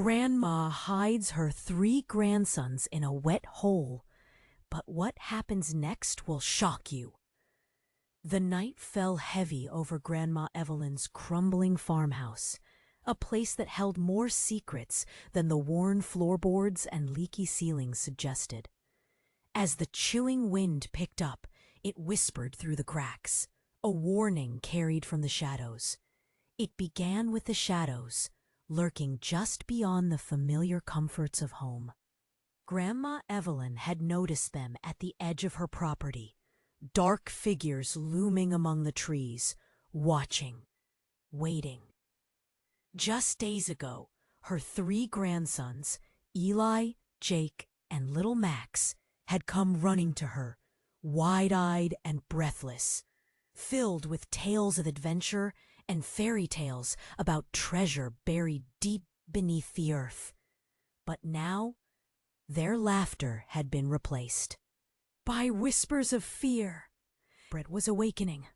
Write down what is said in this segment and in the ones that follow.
Grandma hides her 3 grandsons in a wet hole, but what happens next will shock you. The night fell heavy over Grandma Evelyn's crumbling farmhouse, a place that held more secrets than the worn floorboards and leaky ceilings suggested. As the chilling wind picked up, it whispered through the cracks, a warning carried from the shadows. It began with the shadows, lurking just beyond the familiar comforts of home. Grandma Evelyn had noticed them at the edge of her property, dark figures looming among the trees, watching, waiting. Just days ago, her 3 grandsons, Eli, Jake, and little Max, had come running to her, wide-eyed and breathless, filled with tales of adventure and fairy tales about treasure buried deep beneath the earth. But now, their laughter had been replaced by whispers of fear. Brett was awakening,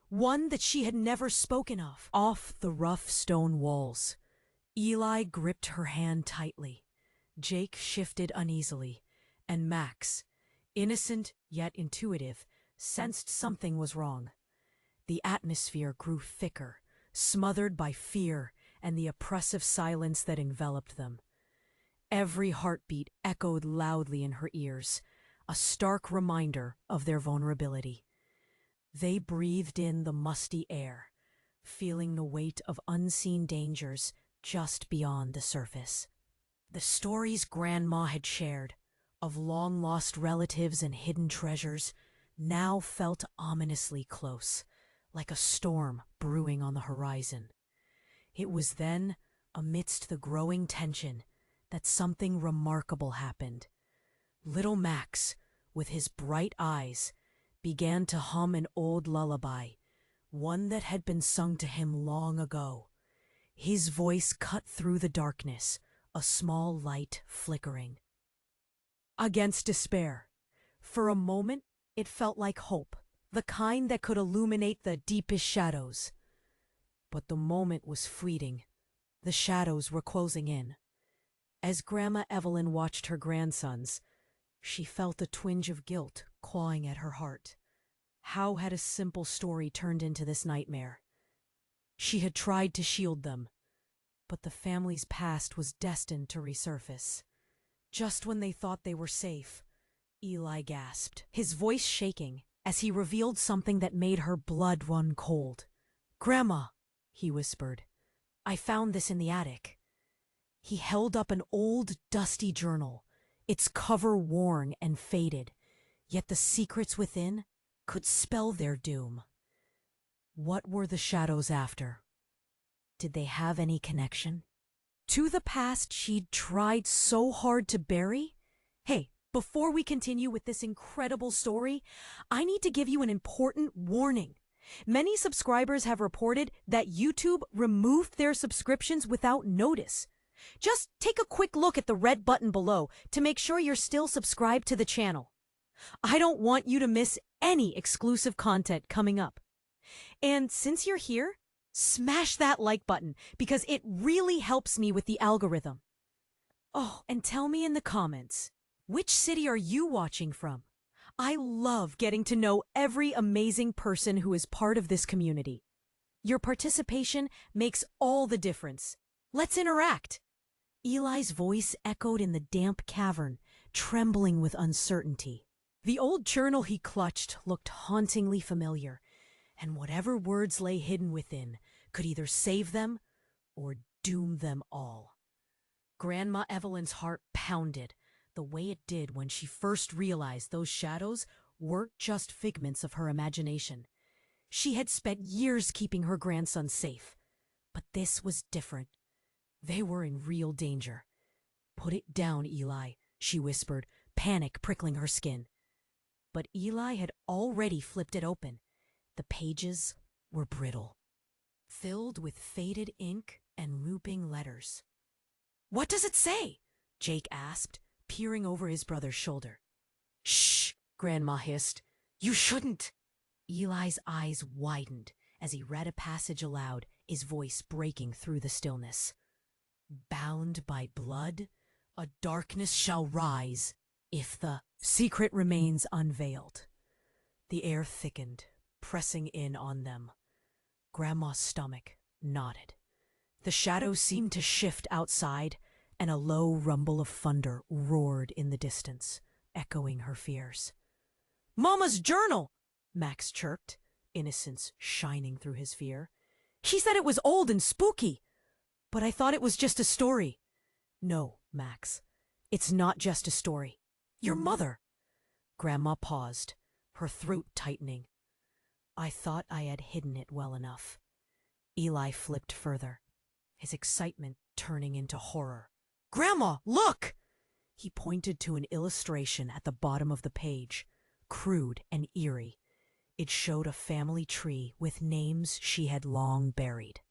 one that she had never spoken of. Off the rough stone walls, Eli gripped her hand tightly. Jake shifted uneasily, and Max, innocent yet intuitive, sensed something was wrong. The atmosphere grew thicker, smothered by fear and the oppressive silence that enveloped them. Every heartbeat echoed loudly in her ears, a stark reminder of their vulnerability. They breathed in the musty air, feeling the weight of unseen dangers just beyond the surface. The stories Grandma had shared, of long-lost relatives and hidden treasures, now felt ominously close, like a storm brewing on the horizon. It was then, amidst the growing tension, that something remarkable happened. Little Max, with his bright eyes, began to hum an old lullaby, one that had been sung to him long ago. His voice cut through the darkness, a small light flickering. Against despair, for a moment it felt like hope, the kind that could illuminate the deepest shadows. But the moment was fleeting. The shadows were closing in. As Grandma Evelyn watched her grandsons, she felt a twinge of guilt clawing at her heart. How had a simple story turned into this nightmare? She had tried to shield them, but the family's past was destined to resurface. Just when they thought they were safe, Eli gasped, his voice shaking as he revealed something that made her blood run cold. "Grandma," he whispered, "I found this in the attic." He held up an old, dusty journal, its cover worn and faded, yet the secrets within could spell their doom. What were the shadows after? Did they have any connection to the past she'd tried so hard to bury? Hey, before we continue with this incredible story, I need to give you an important warning. Many subscribers have reported that YouTube removed their subscriptions without notice. Just take a quick look at the red button below to make sure you're still subscribed to the channel. I don't want you to miss any exclusive content coming up. And since you're here, smash that like button because it really helps me with the algorithm. Oh, and tell me in the comments, which city are you watching from? I love getting to know every amazing person who is part of this community. Your participation makes all the difference. Let's interact. Eli's voice echoed in the damp cavern, trembling with uncertainty. The old journal he clutched looked hauntingly familiar, and whatever words lay hidden within could either save them or doom them all. Grandma Evelyn's heart pounded, the way it did when she first realized those shadows weren't just figments of her imagination. She had spent years keeping her grandson safe, but this was different. They were in real danger. "Put it down, Eli," she whispered, panic prickling her skin. But Eli had already flipped it open. The pages were brittle, filled with faded ink and looping letters. "What does it say?" Jake asked, peering over his brother's shoulder. "Shh," Grandma hissed. "You shouldn't." Eli's eyes widened as he read a passage aloud, his voice breaking through the stillness. Bound by blood, a darkness shall rise if the secret remains unveiled. The air thickened, pressing in on them. Grandma's stomach knotted. The shadows seemed to shift outside, and a low rumble of thunder roared in the distance, echoing her fears. "Mama's journal!" Max chirped, innocence shining through his fear. "She said it was old and spooky, but I thought it was just a story." "No, Max, it's not just a story. Your mother." Grandma paused, her throat tightening. "I thought I had hidden it well enough." Eli flipped further, his excitement turning into horror. "Grandma, look!" He pointed to an illustration at the bottom of the page, crude and eerie. It showed a family tree with names she had long buried.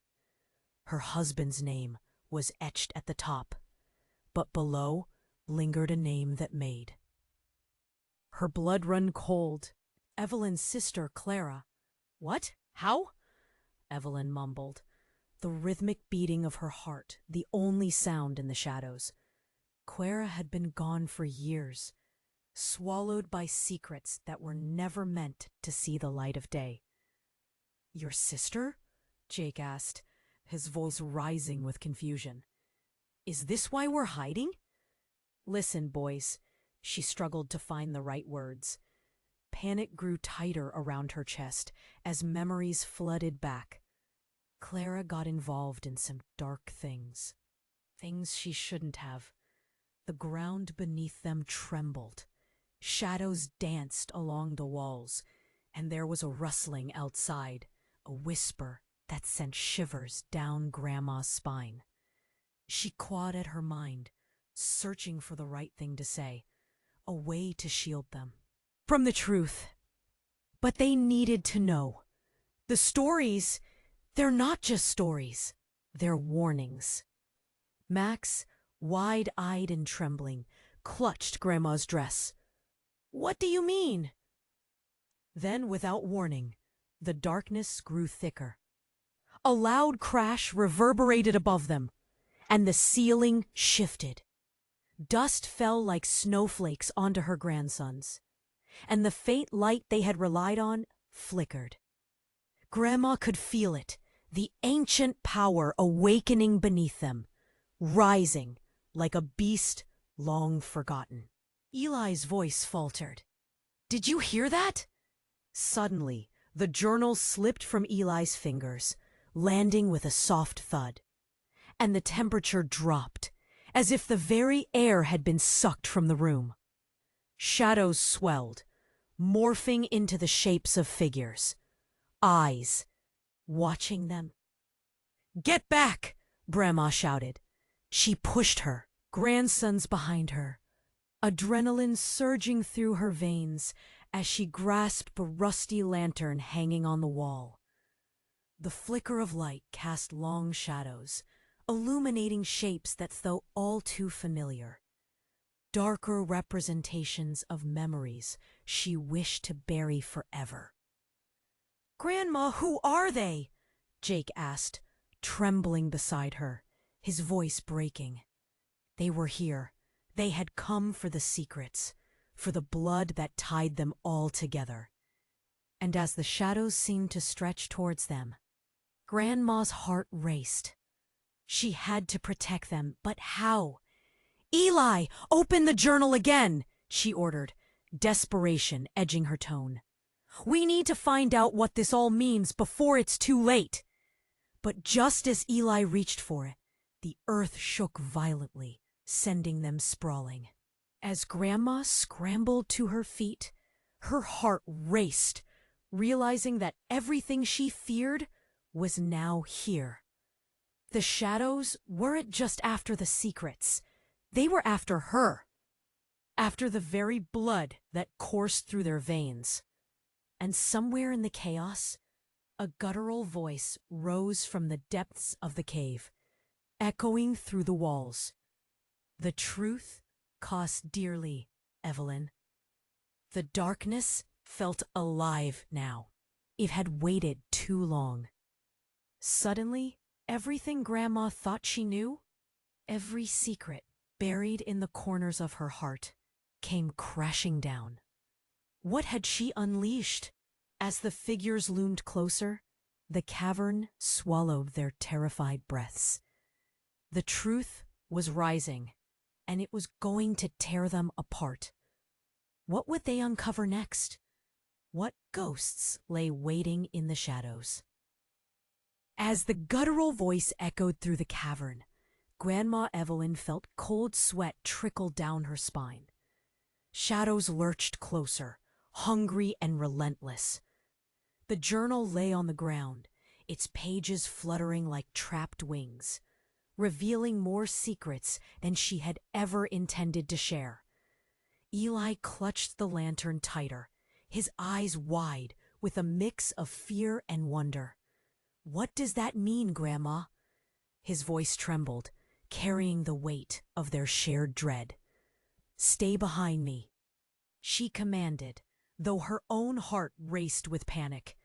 Her husband's name was etched at the top, but below lingered a name that made her blood run cold. Evelyn's sister, Clara. "What? How?" Evelyn mumbled, the rhythmic beating of her heart the only sound in the shadows. Clara had been gone for years, swallowed by secrets that were never meant to see the light of day. "Your sister?" Jake asked, his voice rising with confusion. "Is this why we're hiding?" "Listen, boys." She struggled to find the right words. Panic grew tighter around her chest as memories flooded back. Clara got involved in some dark things. Things she shouldn't have. The ground beneath them trembled. Shadows danced along the walls, and there was a rustling outside, a whisper that sent shivers down Grandma's spine. She clawed at her mind, searching for the right thing to say, a way to shield them from the truth. But they needed to know. The stories, they're not just stories, they're warnings. Max, wide-eyed and trembling, clutched Grandma's dress. "What do you mean?" Then, without warning, the darkness grew thicker. A loud crash reverberated above them, and the ceiling shifted. Dust fell like snowflakes onto her grandsons, and the faint light they had relied on flickered. Grandma could feel it, the ancient power awakening beneath them, rising like a beast long forgotten. Eli's voice faltered. "Did you hear that?" Suddenly, the journal slipped from Eli's fingers, landing with a soft thud, and the temperature dropped, as if the very air had been sucked from the room. Shadows swelled, morphing into the shapes of figures. Eyes, watching them. "Get back!" Grandma shouted. She pushed her, grandsons behind her, adrenaline surging through her veins as she grasped the rusty lantern hanging on the wall. The flicker of light cast long shadows, illuminating shapes that felt all too familiar. Darker representations of memories she wished to bury forever. "Grandma, who are they?" Jake asked, trembling beside her, his voice breaking. They were here. They had come for the secrets, for the blood that tied them all together. And as the shadows seemed to stretch towards them, Grandma's heart raced. She had to protect them, but how? "Eli, open the journal again," she ordered, desperation edging her tone. "We need to find out what this all means before it's too late." But just as Eli reached for it, the earth shook violently, sending them sprawling. As Grandma scrambled to her feet, her heart raced, realizing that everything she feared was now here. The shadows weren't just after the secrets. They were after her. After the very blood that coursed through their veins. And somewhere in the chaos, a guttural voice rose from the depths of the cave, echoing through the walls. "The truth costs dearly, Evelyn." The darkness felt alive now. It had waited too long. Suddenly, everything Grandma thought she knew Every secret buried in the corners of her heart came crashing down. What had she unleashed? As the figures loomed closer, the cavern swallowed their terrified breaths. The truth was rising, and it was going to tear them apart. What would they uncover next? What ghosts lay waiting in the shadows? As the guttural voice echoed through the cavern, Grandma Evelyn felt cold sweat trickle down her spine. Shadows lurched closer, hungry and relentless. The journal lay on the ground, its pages fluttering like trapped wings, revealing more secrets than she had ever intended to share. Eli clutched the lantern tighter, his eyes wide with a mix of fear and wonder. "What does that mean, Grandma?" His voice trembled, carrying the weight of their shared dread. "Stay behind me," she commanded, though her own heart raced with panic.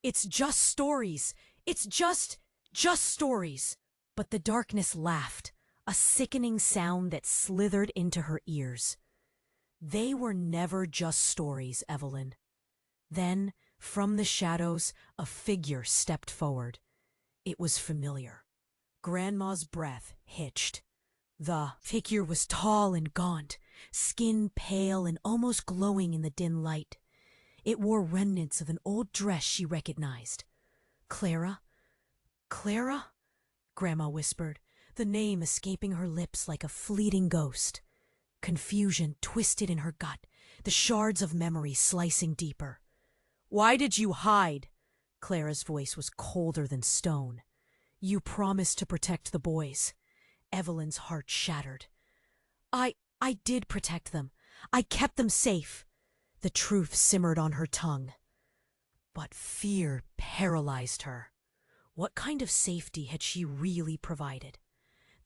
"It's just stories. It's just stories." But the darkness laughed, a sickening sound that slithered into her ears. They were never just stories, Evelyn. Then, from the shadows, a figure stepped forward. It was familiar. Grandma's breath hitched. The figure was tall and gaunt, skin pale and almost glowing in the dim light. It wore remnants of an old dress she recognized. "Clara? Clara?" Grandma whispered, the name escaping her lips like a fleeting ghost. Confusion twisted in her gut, the shards of memory slicing deeper. "Why did you hide?" Clara's voice was colder than stone. "You promised to protect the boys." Evelyn's heart shattered. I did protect them. I kept them safe." The truth simmered on her tongue. But fear paralyzed her. What kind of safety had she really provided?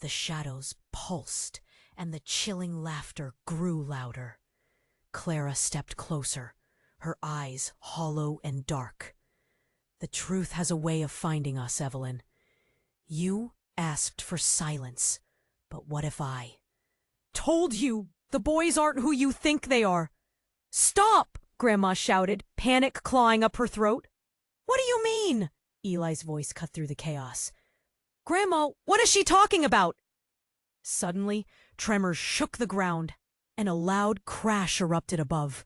The shadows pulsed, and the chilling laughter grew louder. Clara stepped closer, her eyes hollow and dark. "The truth has a way of finding us, Evelyn. You asked for silence, but what if I told you the boys aren't who you think they are?" "Stop!" Grandma shouted, panic clawing up her throat. "What do you mean?" Eli's voice cut through the chaos. "Grandma, what is she talking about?" Suddenly, tremors shook the ground, and a loud crash erupted above.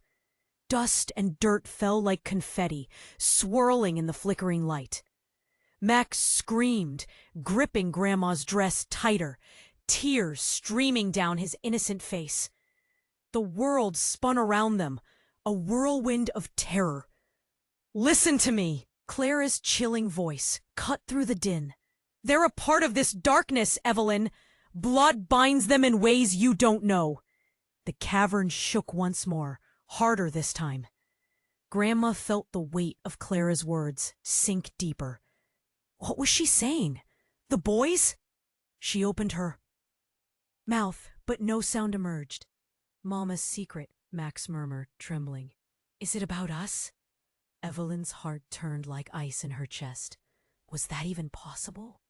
Dust and dirt fell like confetti, swirling in the flickering light. Max screamed, gripping Grandma's dress tighter, tears streaming down his innocent face. The world spun around them, a whirlwind of terror. "Listen to me!" Clara's chilling voice cut through the din. "They're a part of this darkness, Evelyn. Blood binds them in ways you don't know." The cavern shook once more, harder this time. Grandma felt the weight of Clara's words sink deeper. What was she saying? The boys? She opened her mouth, but no sound emerged. "Mama's secret," Max murmured, trembling. "Is it about us?" Evelyn's heart turned like ice in her chest. Was that even possible?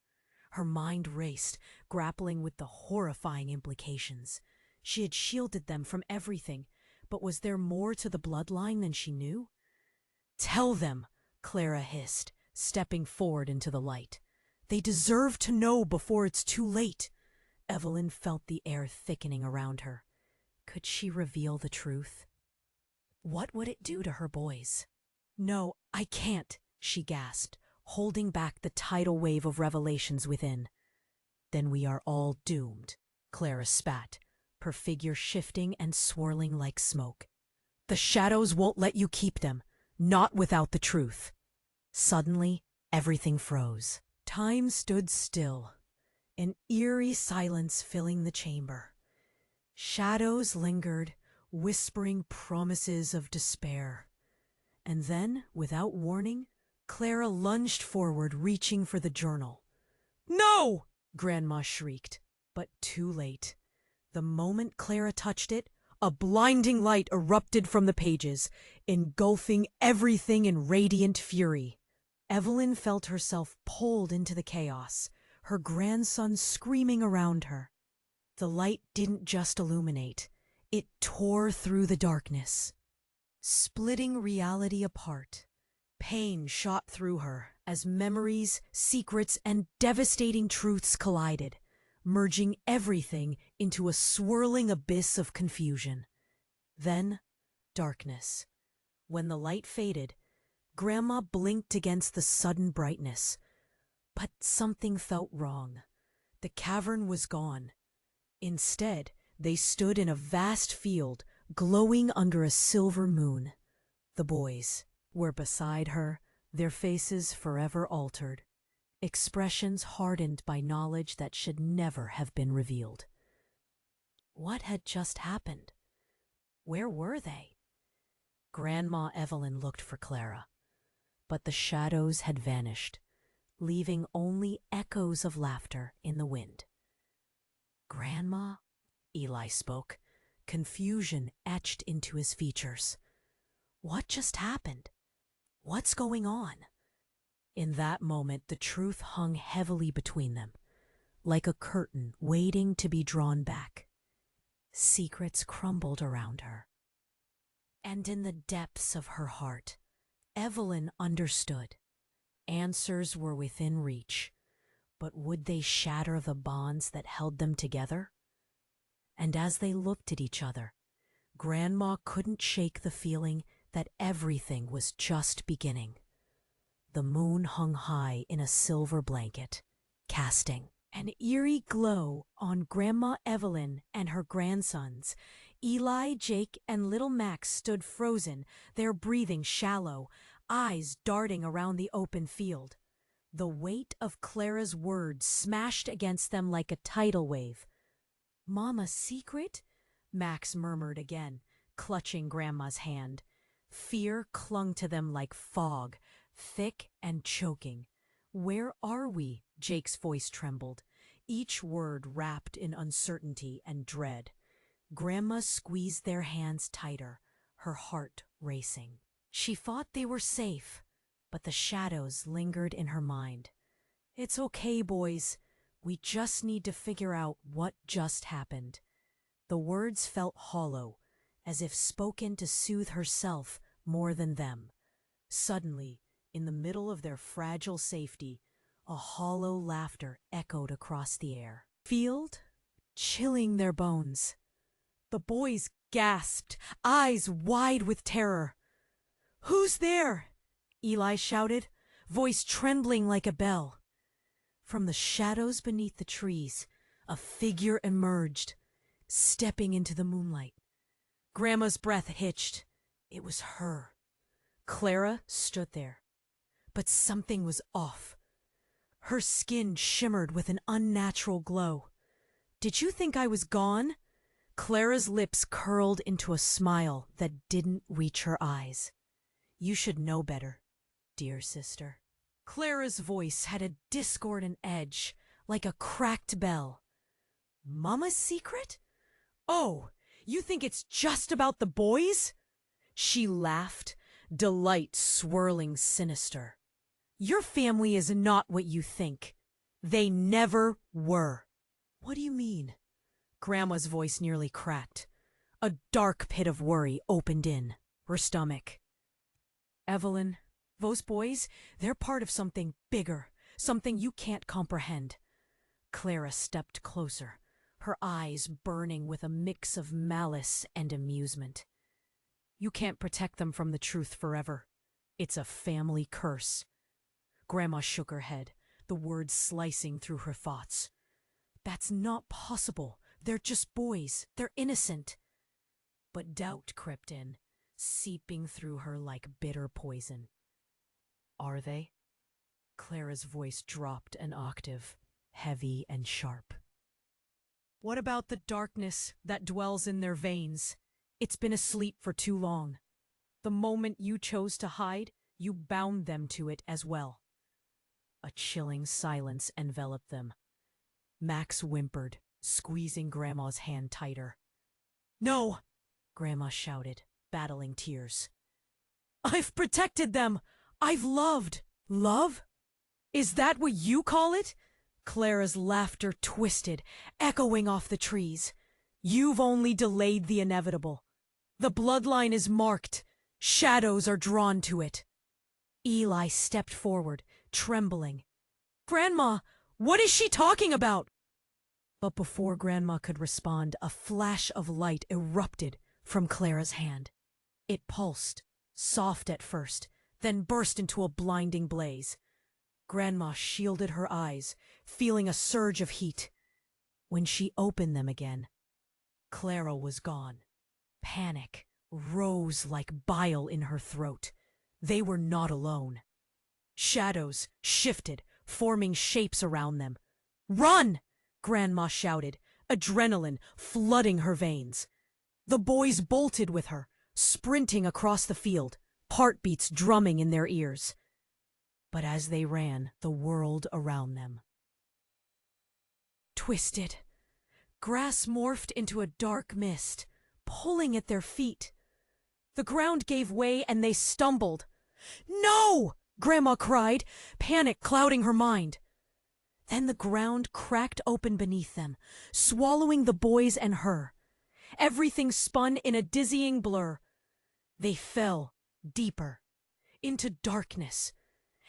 Her mind raced, grappling with the horrifying implications. She had shielded them from everything, but was there more to the bloodline than she knew? "Tell them," Clara hissed, stepping forward into the light. "They deserve to know before it's too late." Evelyn felt the air thickening around her. Could she reveal the truth? What would it do to her boys? "No, I can't," she gasped, holding back the tidal wave of revelations within. "Then we are all doomed," Clara spat, her figure shifting and swirling like smoke. "The shadows won't let you keep them, not without the truth." Suddenly, everything froze. Time stood still, an eerie silence filling the chamber. Shadows lingered, whispering promises of despair. And then, without warning, Clara lunged forward, reaching for the journal. "No!" Grandma shrieked, but too late. The moment Clara touched it, a blinding light erupted from the pages, engulfing everything in radiant fury. Evelyn felt herself pulled into the chaos, her grandson screaming around her. The light didn't just illuminate, it tore through the darkness, splitting reality apart. Pain shot through her as memories, secrets, and devastating truths collided, merging everything into a swirling abyss of confusion. Then, darkness. When the light faded, Grandma blinked against the sudden brightness. But something felt wrong. The cavern was gone. Instead, they stood in a vast field, glowing under a silver moon. The boys were beside her, their faces forever altered, expressions hardened by knowledge that should never have been revealed. What had just happened? Where were they? Grandma Evelyn looked for Clara, but the shadows had vanished, leaving only echoes of laughter in the wind. Grandma? Eli spoke, confusion etched into his features. What just happened? What's going on? In that moment, the truth hung heavily between them, like a curtain waiting to be drawn back. Secrets crumbled around her. And in the depths of her heart, Evelyn understood. Answers were within reach, but would they shatter the bonds that held them together? And as they looked at each other, Grandma couldn't shake the feeling that everything was just beginning. The moon hung high in a silver blanket, casting an eerie glow on Grandma Evelyn and her grandsons. Eli, Jake, and little Max stood frozen, their breathing shallow, eyes darting around the open field. The weight of Clara's words smashed against them like a tidal wave. "Mama's secret?" Max murmured again, clutching Grandma's hand. Fear clung to them like fog, thick and choking. "Where are we?" Jake's voice trembled, each word wrapped in uncertainty and dread. Grandma squeezed their hands tighter, her heart racing. She thought they were safe, but the shadows lingered in her mind. "It's okay, boys. We just need to figure out what just happened." The words felt hollow, as if spoken to soothe herself more than them. Suddenly, in the middle of their fragile safety, a hollow laughter echoed across the air. Field, chilling their bones. The boys gasped, eyes wide with terror. "Who's there?" Eli shouted, voice trembling like a bell. From the shadows beneath the trees, a figure emerged, stepping into the moonlight. Grandma's breath hitched. It was her. Clara stood there, but something was off. Her skin shimmered with an unnatural glow. "Did you think I was gone?" Clara's lips curled into a smile that didn't reach her eyes. "You should know better, dear sister." Clara's voice had a discordant edge, like a cracked bell. "Mama's secret? Oh, you think it's just about the boys?" She laughed, delight swirling sinister. "Your family is not what you think. They never were." "What do you mean?" Grandma's voice nearly cracked. A dark pit of worry opened in her stomach. "Evelyn, those boys, they're part of something bigger, something you can't comprehend." Clara stepped closer, her eyes burning with a mix of malice and amusement. "You can't protect them from the truth forever. It's a family curse." Grandma shook her head, the words slicing through her thoughts. "That's not possible. They're just boys. They're innocent." But doubt crept in, seeping through her like bitter poison. "Are they?" Clara's voice dropped an octave, heavy and sharp. "What about the darkness that dwells in their veins? It's been asleep for too long. The moment you chose to hide, you bound them to it as well." A chilling silence enveloped them. Max whimpered, squeezing Grandma's hand tighter. "No!" Grandma shouted, battling tears. "I've protected them! I've loved!" "Love? Is that what you call it?" Clara's laughter twisted, echoing off the trees. You've only delayed the inevitable. The bloodline is marked. Shadows are drawn to it. Eli stepped forward, trembling. Grandma, what is she talking about? But before Grandma could respond, a flash of light erupted from Clara's hand. It pulsed, soft at first, then burst into a blinding blaze. Grandma shielded her eyes, feeling a surge of heat. When she opened them again, Clara was gone. Panic rose like bile in her throat. They were not alone. Shadows shifted, forming shapes around them. "Run!" Grandma shouted, adrenaline flooding her veins. The boys bolted with her, sprinting across the field, heartbeats drumming in their ears. But as they ran, the world around them twisted. Grass morphed into a dark mist, pulling at their feet. The ground gave way and they stumbled. "No!" Grandma cried, panic clouding her mind. Then the ground cracked open beneath them, swallowing the boys and her. Everything spun in a dizzying blur. They fell deeper, into darkness.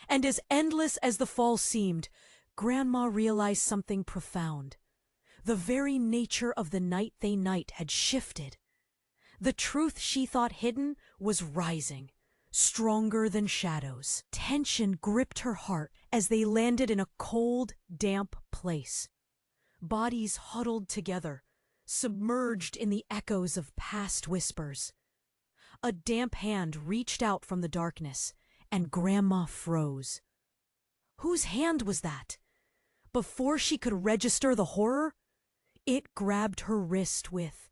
And as endless as the fall seemed, Grandma realized something profound. The very nature of the night they night had shifted. The truth she thought hidden was rising, stronger than shadows. Tension gripped her heart as they landed in a cold, damp place. Bodies huddled together, submerged in the echoes of past whispers. A damp hand reached out from the darkness, and Grandma froze. Whose hand was that? Before she could register the horror, it grabbed her wrist with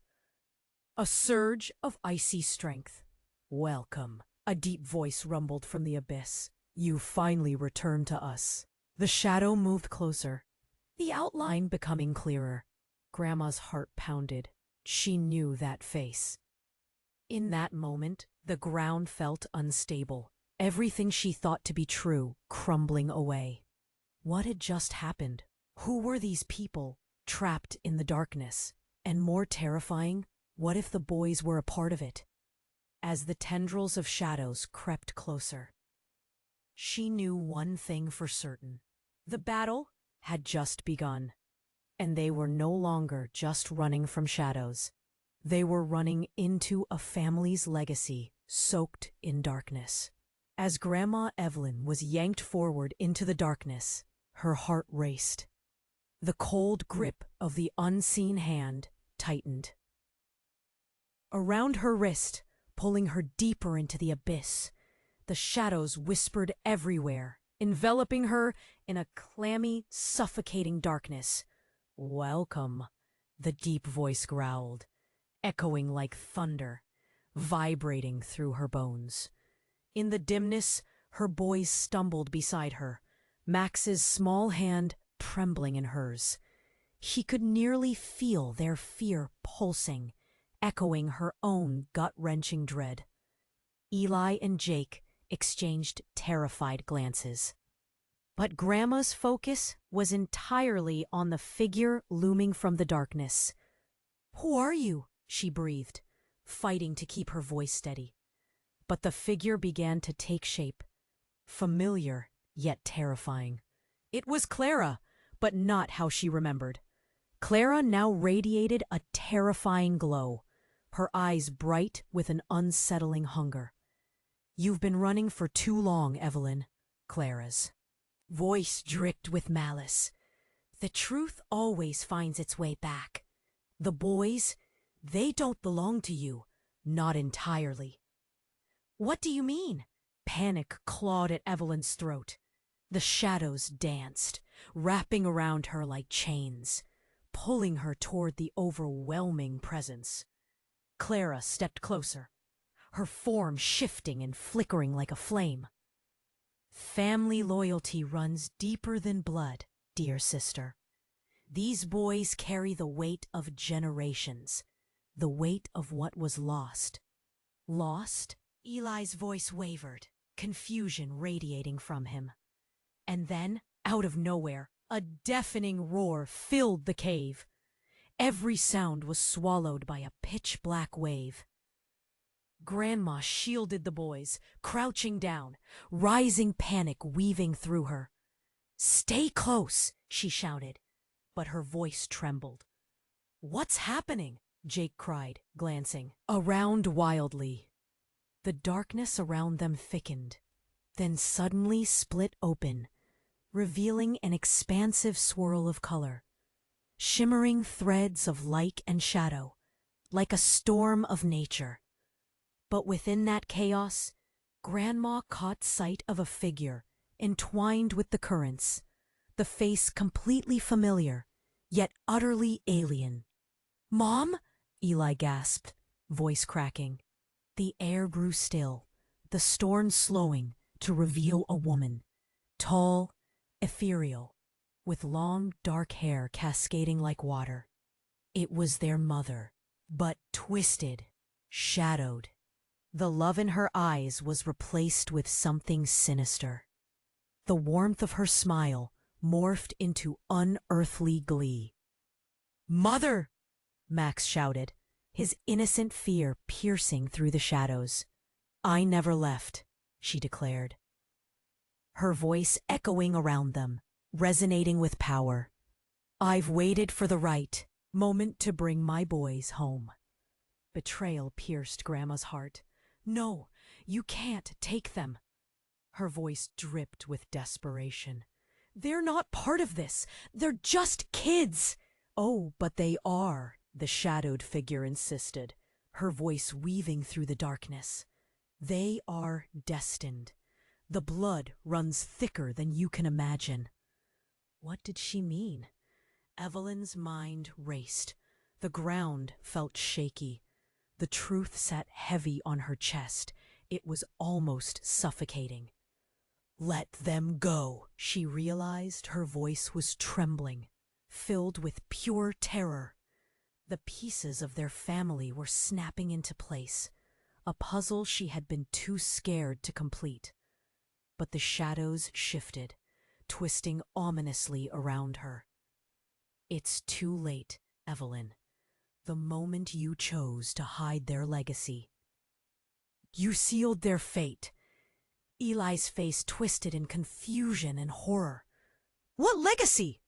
a surge of icy strength. "Welcome," a deep voice rumbled from the abyss. "You finally returned to us." The shadow moved closer, the outline becoming clearer. Grandma's heart pounded. She knew that face. In that moment, the ground felt unstable. Everything she thought to be true crumbling away. What had just happened? Who were these people trapped in the darkness? And more terrifying, what if the boys were a part of it? As the tendrils of shadows crept closer, she knew one thing for certain. The battle had just begun, and they were no longer just running from shadows. They were running into a family's legacy soaked in darkness. As Grandma Evelyn was yanked forward into the darkness, her heart raced. The cold grip of the unseen hand tightened. Around her wrist, pulling her deeper into the abyss, the shadows whispered everywhere, enveloping her in a clammy, suffocating darkness. "Welcome," the deep voice growled, echoing like thunder, vibrating through her bones. In the dimness, her boys stumbled beside her, Max's small hand trembling in hers. He could nearly feel their fear pulsing, echoing her own gut-wrenching dread. Eli and Jake exchanged terrified glances. But Grandma's focus was entirely on the figure looming from the darkness. "Who are you?" she breathed, fighting to keep her voice steady. But the figure began to take shape, familiar yet terrifying. It was Clara, but not how she remembered. Clara now radiated a terrifying glow, her eyes bright with an unsettling hunger. "You've been running for too long, Evelyn," Clara's voice dripped with malice. "The truth always finds its way back. The boys, they don't belong to you, not entirely." "What do you mean?" Panic clawed at Evelyn's throat. The shadows danced, wrapping around her like chains, pulling her toward the overwhelming presence. Clara stepped closer, her form shifting and flickering like a flame. "Family loyalty runs deeper than blood, dear sister. These boys carry the weight of generations, the weight of what was lost." "Lost?" Eli's voice wavered, confusion radiating from him. And then, out of nowhere, A deafening roar filled the cave. Every sound was swallowed by a pitch-black wave. Grandma shielded the boys, crouching down, rising panic weaving through her. "Stay close," she shouted, but her voice trembled. "What's happening?" Jake cried, glancing around wildly. The darkness around them thickened, then suddenly split open, revealing an expansive swirl of color. Shimmering threads of light and shadow, like a storm of nature. But within that chaos, Grandma caught sight of a figure entwined with the currents, the face completely familiar, yet utterly alien. "Mom?" Eli gasped, voice cracking. The air grew still, the storm slowing to reveal a woman, tall, ethereal, with long dark hair cascading like water. It was their mother, but twisted, shadowed. The love in her eyes was replaced with something sinister. The warmth of her smile morphed into unearthly glee. "Mother!" Max shouted, his innocent fear piercing through the shadows. "I never left," she declared, her voice echoing around them, resonating with power. "I've waited for the right moment to bring my boys home." Betrayal pierced Grandma's heart. "No, you can't take them." Her voice dripped with desperation. "They're not part of this. They're just kids." "Oh, but they are," the shadowed figure insisted, her voice weaving through the darkness. "They are destined. The blood runs thicker than you can imagine." What did she mean? Evelyn's mind raced. The ground felt shaky. The truth sat heavy on her chest. It was almost suffocating. "Let them go," she realized. Her voice was trembling, filled with pure terror. The pieces of their family were snapping into place, a puzzle she had been too scared to complete. But the shadows shifted, twisting ominously around her. "It's too late, Evelyn. The moment you chose to hide their legacy. You sealed their fate." Eli's face twisted in confusion and horror. "What legacy?"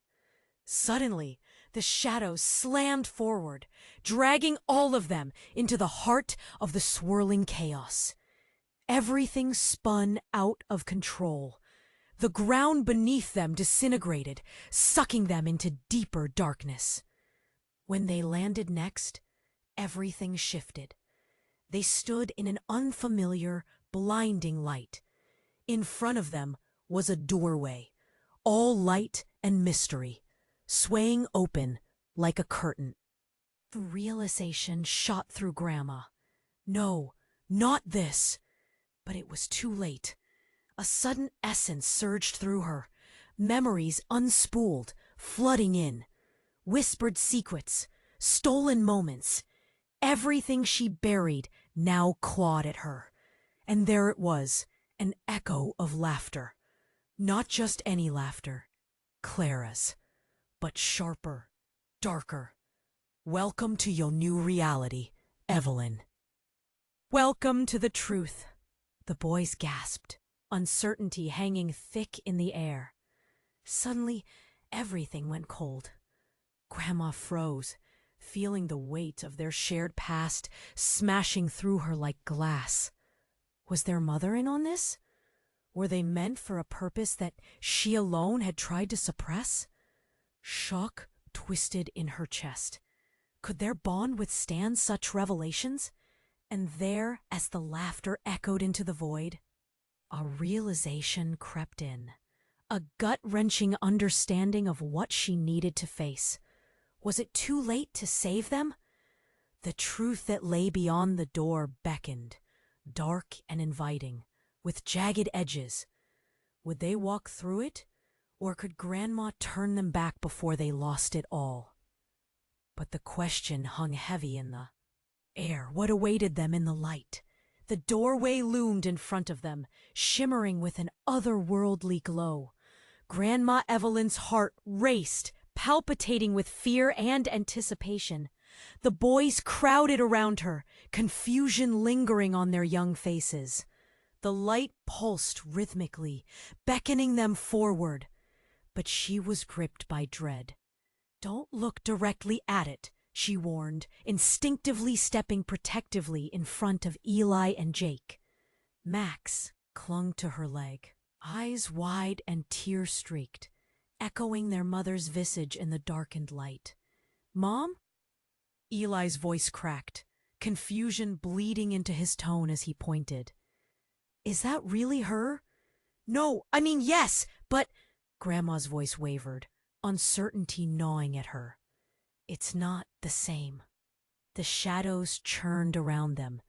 Suddenly, the shadows slammed forward, dragging all of them into the heart of the swirling chaos. Everything spun out of control. The ground beneath them disintegrated, sucking them into deeper darkness. When they landed next, everything shifted. They stood in an unfamiliar, blinding light. In front of them was a doorway, all light and mystery, swaying open like a curtain. The realization shot through Grandma. No, not this. But it was too late. A sudden essence surged through her, memories unspooled, flooding in. Whispered secrets, stolen moments. Everything she buried now clawed at her. And there it was, an echo of laughter. Not just any laughter, Clara's, but sharper, darker. "Welcome to your new reality, Evelyn." "Welcome to the truth," the boys gasped, uncertainty hanging thick in the air. Suddenly, everything went cold. Grandma froze, feeling the weight of their shared past smashing through her like glass. Was their mother in on this? Were they meant for a purpose that she alone had tried to suppress? Shock twisted in her chest. Could their bond withstand such revelations? And there, as the laughter echoed into the void, a realization crept in. A gut-wrenching understanding of what she needed to face. Was it too late to save them? The truth that lay beyond the door beckoned, dark and inviting, with jagged edges. Would they walk through it, or could Grandma turn them back before they lost it all? But the question hung heavy in the air. What awaited them in the light? The doorway loomed in front of them, shimmering with an otherworldly glow. Grandma Evelyn's heart raced, palpitating with fear and anticipation. The boys crowded around her, confusion lingering on their young faces. The light pulsed rhythmically, beckoning them forward. But she was gripped by dread. "Don't look directly at it," she warned, instinctively stepping protectively in front of Eli and Jake. Max clung to her leg, eyes wide and tear-streaked, echoing their mother's visage in the darkened light. "Mom?" Eli's voice cracked, confusion bleeding into his tone as he pointed. "Is that really her?" "No, I mean yes, but—" Grandma's voice wavered, uncertainty gnawing at her. "It's not the same." The shadows churned around them,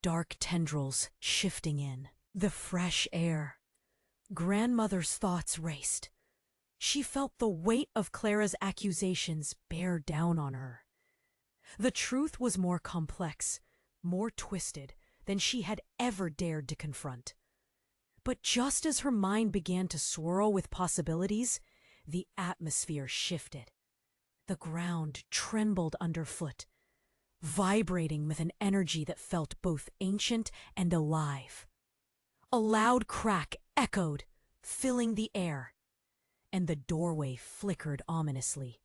dark tendrils shifting in. The fresh air. Grandmother's thoughts raced. She felt the weight of Clara's accusations bear down on her. The truth was more complex, more twisted than she had ever dared to confront. But just as her mind began to swirl with possibilities, the atmosphere shifted. The ground trembled underfoot, vibrating with an energy that felt both ancient and alive. A loud crack echoed, filling the air, and the doorway flickered ominously.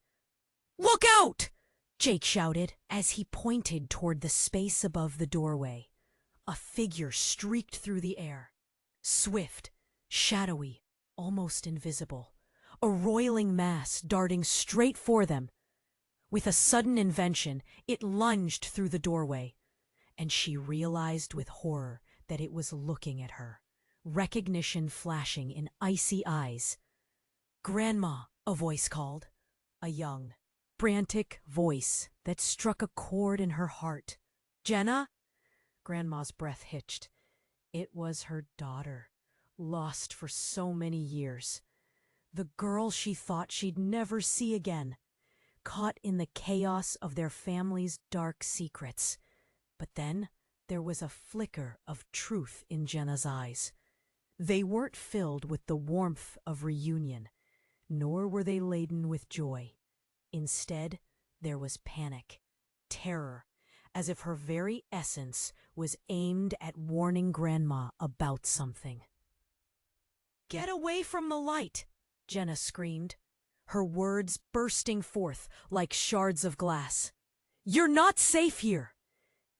"Look out!" Jake shouted as he pointed toward the space above the doorway. A figure streaked through the air, swift, shadowy, almost invisible, a roiling mass darting straight for them. With a sudden invention, it lunged through the doorway, and she realized with horror that it was looking at her, recognition flashing in icy eyes. "Grandma," a voice called, a young, frantic voice that struck a chord in her heart. "Jenna?" Grandma's breath hitched. It was her daughter, lost for so many years. The girl she thought she'd never see again, caught in the chaos of their family's dark secrets. But then there was a flicker of truth in Jenna's eyes. They weren't filled with the warmth of reunion, nor were they laden with joy. Instead, there was panic, terror, as if her very essence was aimed at warning Grandma about something. "Get away from the light!" Jenna screamed, her words bursting forth like shards of glass. "You're not safe here!"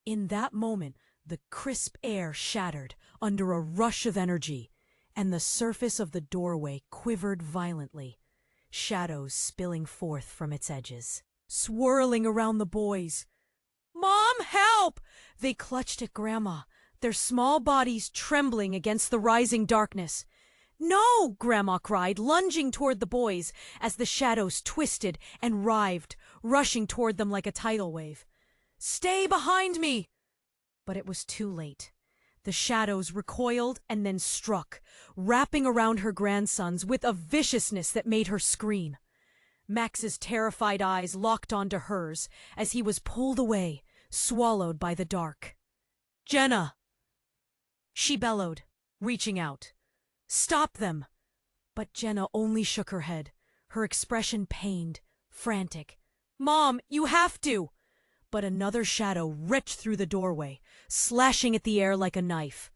In that moment, the crisp air shattered under a rush of energy, and the surface of the doorway quivered violently, shadows spilling forth from its edges, swirling around the boys. "Mom, help!" They clutched at Grandma, their small bodies trembling against the rising darkness. "No!" Grandma cried, lunging toward the boys as the shadows twisted and writhed, rushing toward them like a tidal wave. "Stay behind me!" But it was too late. The shadows recoiled and then struck, wrapping around her grandsons with a viciousness that made her scream. Max's terrified eyes locked onto hers as he was pulled away, swallowed by the dark. "Jenna!" she bellowed, reaching out. "Stop them!" But Jenna only shook her head, her expression pained, frantic. "Mom, you have to!" But another shadow ripped through the doorway, slashing at the air like a knife.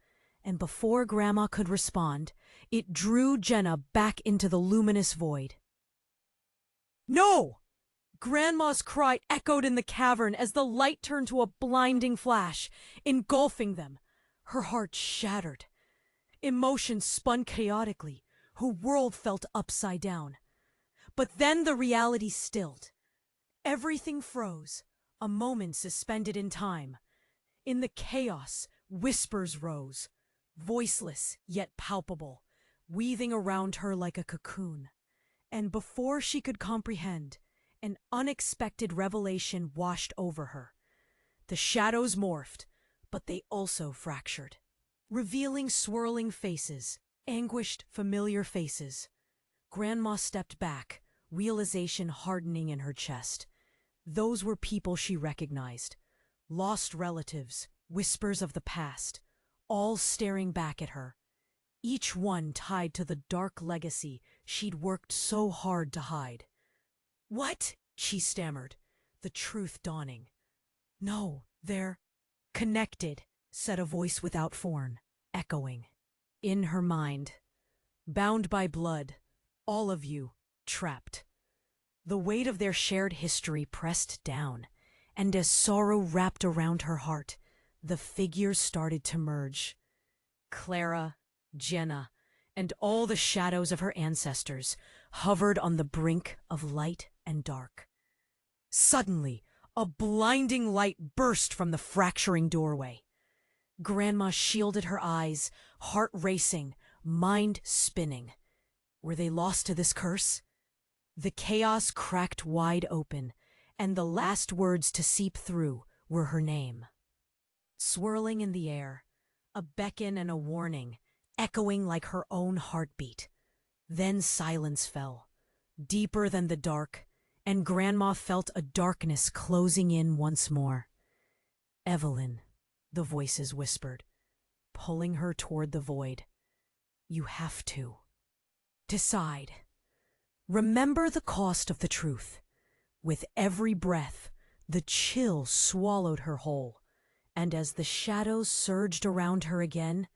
And before Grandma could respond, it drew Jenna back into the luminous void. "No!" Grandma's cry echoed in the cavern as the light turned to a blinding flash, engulfing them. Her heart shattered. Emotions spun chaotically. Her world felt upside down. But then the reality stilled. Everything froze, a moment suspended in time. In the chaos, whispers rose, voiceless yet palpable, weaving around her like a cocoon. And before she could comprehend, an unexpected revelation washed over her. The shadows morphed, but they also fractured, revealing swirling faces, anguished, familiar faces. Grandma stepped back, realization hardening in her chest. Those were people she recognized. Lost relatives, whispers of the past, all staring back at her. each one tied to the dark legacy she'd worked so hard to hide. "What?" she stammered, the truth dawning. "No, they're connected," said a voice without form, echoing. In her mind, bound by blood, all of you, trapped. The weight of their shared history pressed down, and as sorrow wrapped around her heart, the figures started to merge. Clara, Jenna, and all the shadows of her ancestors hovered on the brink of light and dark. Suddenly, a blinding light burst from the fracturing doorway. Grandma shielded her eyes, heart racing, mind spinning. Were they lost to this curse? The chaos cracked wide open, and the last words to seep through were her name. Swirling in the air, a beckon and a warning, echoing like her own heartbeat. Then silence fell, deeper than the dark, and Grandma felt a darkness closing in once more. "Evelyn," the voices whispered, pulling her toward the void. "You have to. Decide. Remember the cost of the truth." With every breath, the chill swallowed her whole, and as the shadows surged around her again,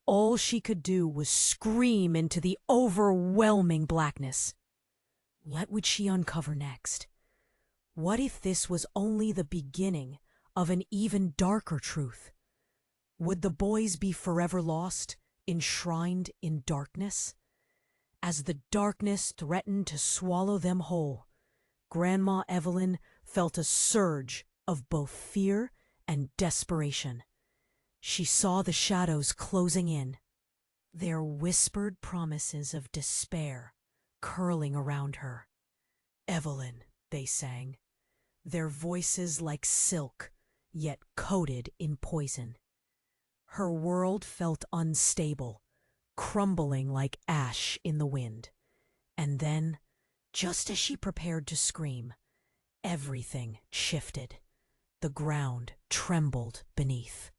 all she could do was scream into the overwhelming blackness. What would she uncover next? What if this was only the beginning of an even darker truth? Would the boys be forever lost, enshrined in darkness? As the darkness threatened to swallow them whole, Grandma Evelyn felt a surge of both fear and desperation. She saw the shadows closing in, their whispered promises of despair curling around her. "Evelyn," they sang, their voices like silk, yet coated in poison. Her world felt unstable, crumbling like ash in the wind. And then, just as she prepared to scream, everything shifted. The ground trembled beneath.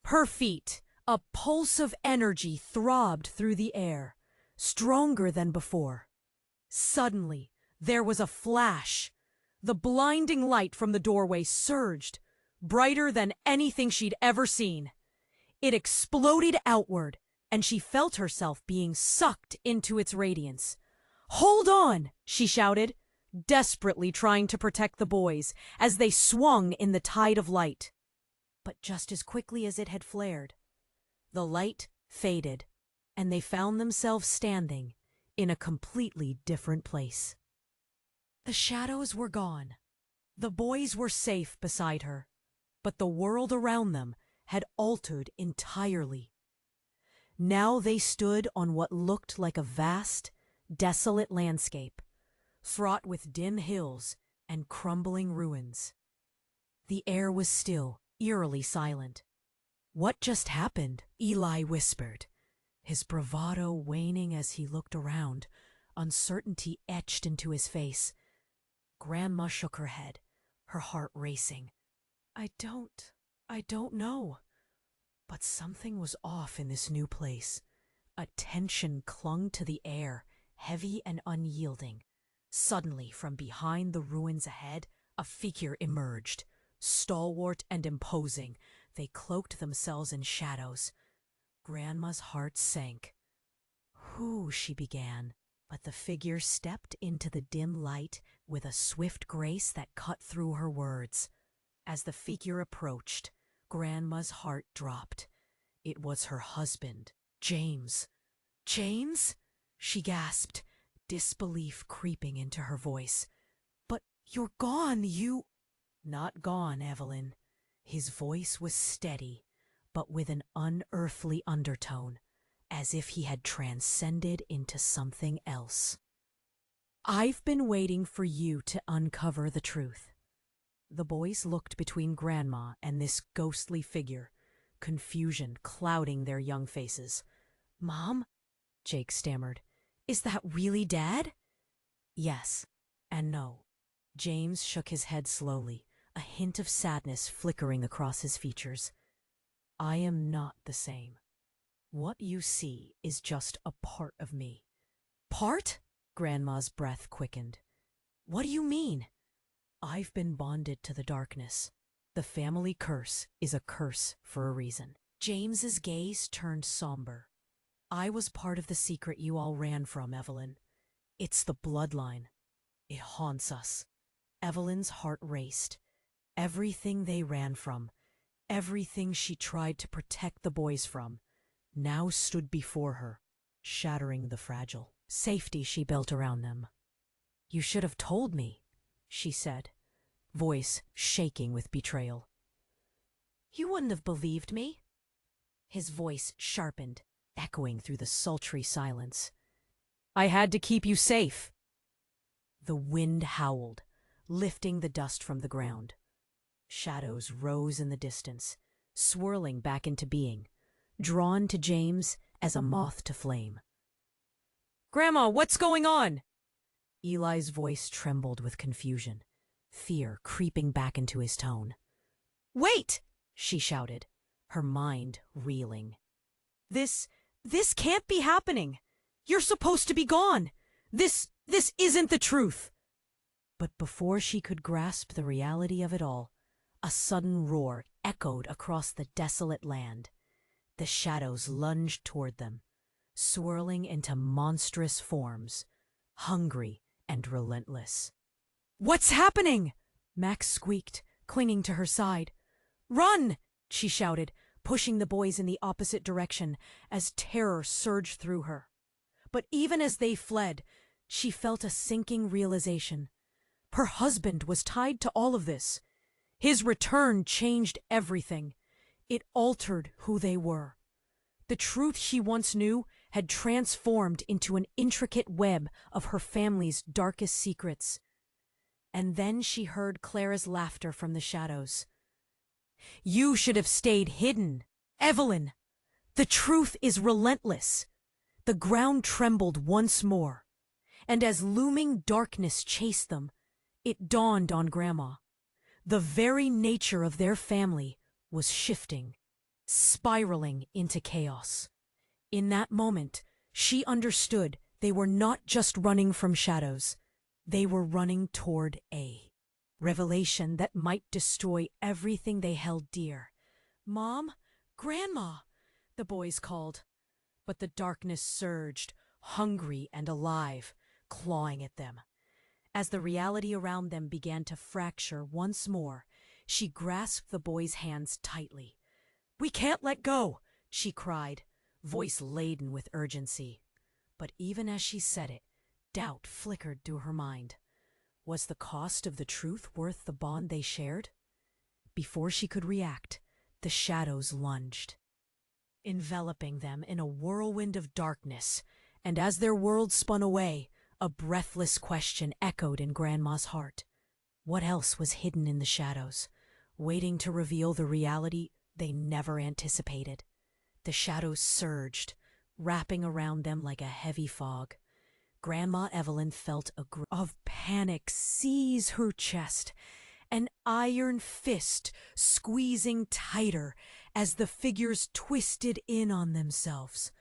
Her feet, a pulse of energy, throbbed through the air, stronger than before. Suddenly, there was a flash. The blinding light from the doorway surged, brighter than anything she'd ever seen. It exploded outward, and she felt herself being sucked into its radiance. "Hold on!" she shouted, desperately trying to protect the boys as they swung in the tide of light. But just as quickly as it had flared, the light faded, and they found themselves standing in a completely different place. The shadows were gone. The boys were safe beside her, but the world around them had altered entirely. Now they stood on what looked like a vast, desolate landscape, fraught with dim hills and crumbling ruins. The air was still, eerily silent. "What just happened?" Eli whispered, his bravado waning as he looked around, uncertainty etched into his face. Grandma shook her head, her heart racing. I don't know. But something was off in this new place. A tension clung to the air, heavy and unyielding. Suddenly, from behind the ruins ahead, a figure emerged. Stalwart and imposing, they cloaked themselves in shadows. Grandma's heart sank. "Who?" she began, but the figure stepped into the dim light with a swift grace that cut through her words. As the figure approached, Grandma's heart dropped. It was her husband, James. "James?" she gasped, disbelief creeping into her voice. "But you're gone, you—" "Not gone, Evelyn." His voice was steady, but with an unearthly undertone, as if he had transcended into something else. "I've been waiting for you to uncover the truth." The boys looked between Grandma and this ghostly figure, confusion clouding their young faces. "Mom?" Jake stammered. "Is that really Dad?" "Yes and no." James shook his head slowly, a hint of sadness flickering across his features. "I am not the same. What you see is just a part of me. Part? Grandma's breath quickened. What do you mean? I've been bonded to the darkness. The family curse is a curse for a reason. James's gaze turned somber. I was part of the secret you all ran from, Evelyn. It's the bloodline. It haunts us. Evelyn's heart raced. Everything they ran from, everything she tried to protect the boys from, now stood before her, shattering the fragile safety she built around them. You should have told me, she said, voice shaking with betrayal. You wouldn't have believed me. His voice sharpened, echoing through the sultry silence. I had to keep you safe. The wind howled, lifting the dust from the ground. Shadows rose in the distance, swirling back into being, drawn to James as a moth to flame. Grandma, what's going on? Eli's voice trembled with confusion, fear creeping back into his tone. Wait! She shouted, her mind reeling. This can't be happening. You're supposed to be gone. This isn't the truth. But before she could grasp the reality of it all, a sudden roar echoed across the desolate land. The shadows lunged toward them, swirling into monstrous forms, hungry and relentless. What's happening? Max squeaked, clinging to her side. Run! She shouted, pushing the boys in the opposite direction as terror surged through her. But even as they fled, she felt a sinking realization. Her husband was tied to all of this. His return changed everything. It altered who they were. The truth she once knew had transformed into an intricate web of her family's darkest secrets. And then she heard Clara's laughter from the shadows. You should have stayed hidden, Evelyn. The truth is relentless. The ground trembled once more, and as looming darkness chased them, it dawned on Grandma. The very nature of their family was shifting, spiraling into chaos. In that moment, she understood they were not just running from shadows. They were running toward a revelation that might destroy everything they held dear. Mom, Grandma, the boys called. But the darkness surged, hungry and alive, clawing at them. As the reality around them began to fracture once more, she grasped the boy's hands tightly. We can't let go, she cried, voice laden with urgency. But even as she said it, doubt flickered through her mind. Was the cost of the truth worth the bond they shared? Before she could react, the shadows lunged, enveloping them in a whirlwind of darkness, and as their world spun away, a breathless question echoed in Grandma's heart. What else was hidden in the shadows, waiting to reveal the reality they never anticipated? The shadows surged, wrapping around them like a heavy fog. Grandma Evelyn felt a grip of panic seize her chest, an iron fist squeezing tighter as the figures twisted in on themselves.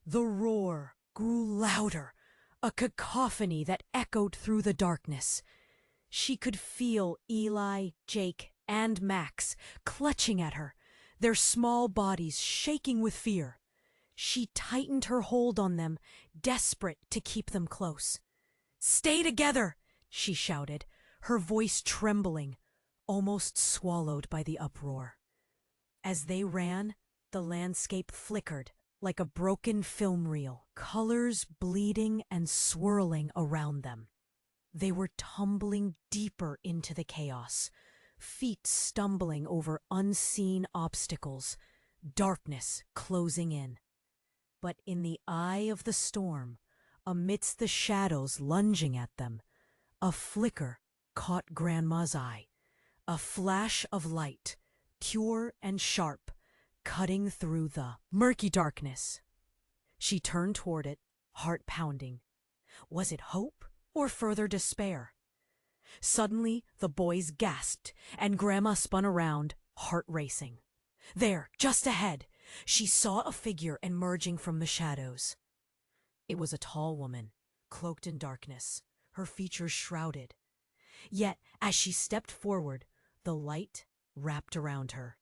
The roar grew louder, a cacophony that echoed through the darkness. She could feel Eli, Jake, and Max clutching at her, their small bodies shaking with fear. She tightened her hold on them, desperate to keep them close. Stay together, she shouted, her voice trembling, almost swallowed by the uproar. As they ran, the landscape flickered like a broken film reel, colors bleeding and swirling around them. They were tumbling deeper into the chaos, feet stumbling over unseen obstacles, darkness closing in. But in the eye of the storm, amidst the shadows lunging at them, a flicker caught Grandma's eye, a flash of light, pure and sharp, cutting through the murky darkness. She turned toward it, heart pounding. Was it hope or further despair? Suddenly, the boys gasped, and Grandma spun around, heart racing. There, just ahead, she saw a figure emerging from the shadows. It was a tall woman, cloaked in darkness, her features shrouded. Yet, as she stepped forward, the light wrapped around her.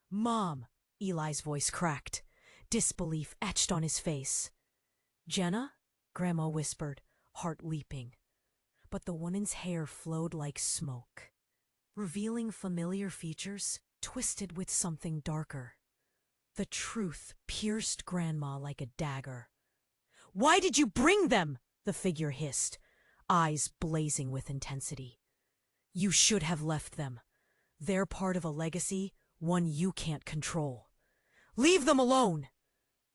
"Mom!" Eli's voice cracked, disbelief etched on his face. "Jenna?" Grandma whispered, heart leaping. But the woman's hair flowed like smoke, revealing familiar features twisted with something darker. The truth pierced Grandma like a dagger. "Why did you bring them?" the figure hissed, eyes blazing with intensity. "You should have left them. They're part of a legacy, one you can't control." "Leave them alone!"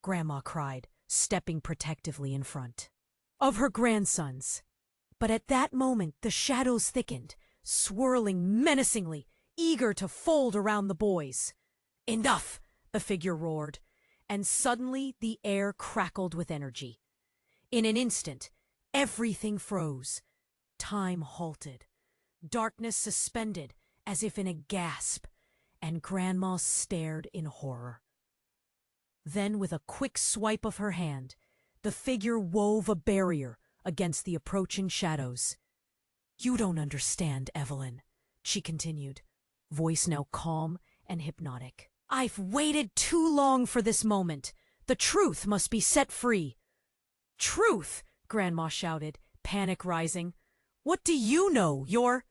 Grandma cried, stepping protectively in front of her grandsons. But at that moment the shadows thickened, swirling menacingly, eager to fold around the boys. "Enough!" the figure roared, and suddenly the air crackled with energy. In an instant, everything froze. Time halted. Darkness suspended, as if in a gasp, and Grandma stared in horror. Then, with a quick swipe of her hand, the figure wove a barrier against the approaching shadows. "You don't understand, Evelyn," she continued, voice now calm and hypnotic. "I've waited too long for this moment. The truth must be set free." "Truth!" Grandma shouted, panic rising. "What do you know? You're—"